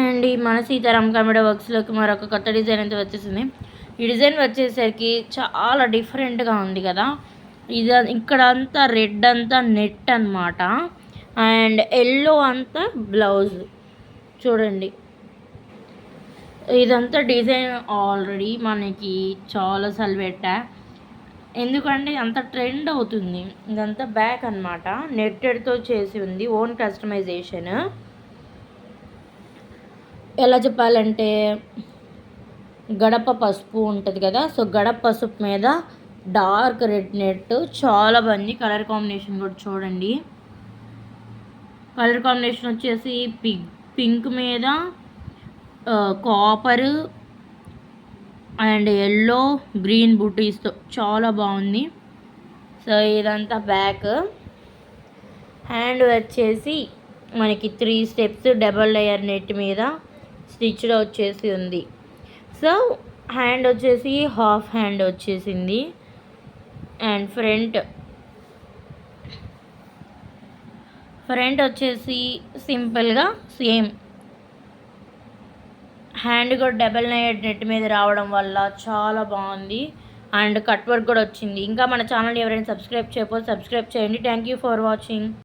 అండి, మన సీతారాం కమెడీ వర్క్స్లోకి మరొక కొత్త డిజైన్ అయితే వచ్చేసింది. ఈ డిజైన్ వచ్చేసరికి చాలా డిఫరెంట్గా ఉంది కదా. ఇది ఇక్కడ అంతా రెడ్ అంతా నెట్ అనమాట, అండ్ ఎల్లో అంతా బ్లౌజ్. చూడండి, ఇదంతా డిజైన్ ఆల్రెడీ మనకి చాలాసార్లు పెట్టా, ఎందుకంటే అంత ట్రెండ్ అవుతుంది. ఇదంతా బ్యాక్ అనమాట, నెట్టెడ్తో చేసి ఉంది, ఓన్ కస్టమైజేషన్. ఎలా చెప్పాలంటే గడప పసుపు ఉంటుంది కదా, సో గడప పసుపు మీద డార్క్ రెడ్ నెట్ చాలా బాగుంది. కలర్ కాంబినేషన్ కూడా చూడండి, కలర్ కాంబినేషన్ వచ్చేసి పింక్ మీద కాపర్ అండ్ ఎల్లో గ్రీన్ బూటీస్తో చాలా బాగుంది. సో ఇదంతా బ్యాక్. హ్యాండ్ వచ్చేసి మనకి 3 స్టెప్స్ డబల్ లేయర్ నెట్ మీద స్టిచ్లో వచ్చేసి ఉంది. సో హ్యాండ్ వచ్చేసి హాఫ్ హ్యాండ్ వచ్చేసింది. అండ్ ఫ్రంట్ వచ్చేసి సింపుల్గా సేమ్ హ్యాండ్ కూడా డబల్ లేయర్ నెట్ మీద రావడం వల్ల చాలా బాగుంది. అండ్ కట్ వర్క్ కూడా వచ్చింది. ఇంకా మన ఛానల్ ఎవరైనా సబ్స్క్రైబ్ చేయకపోతే సబ్స్క్రైబ్ చేయండి. Thank you for watching.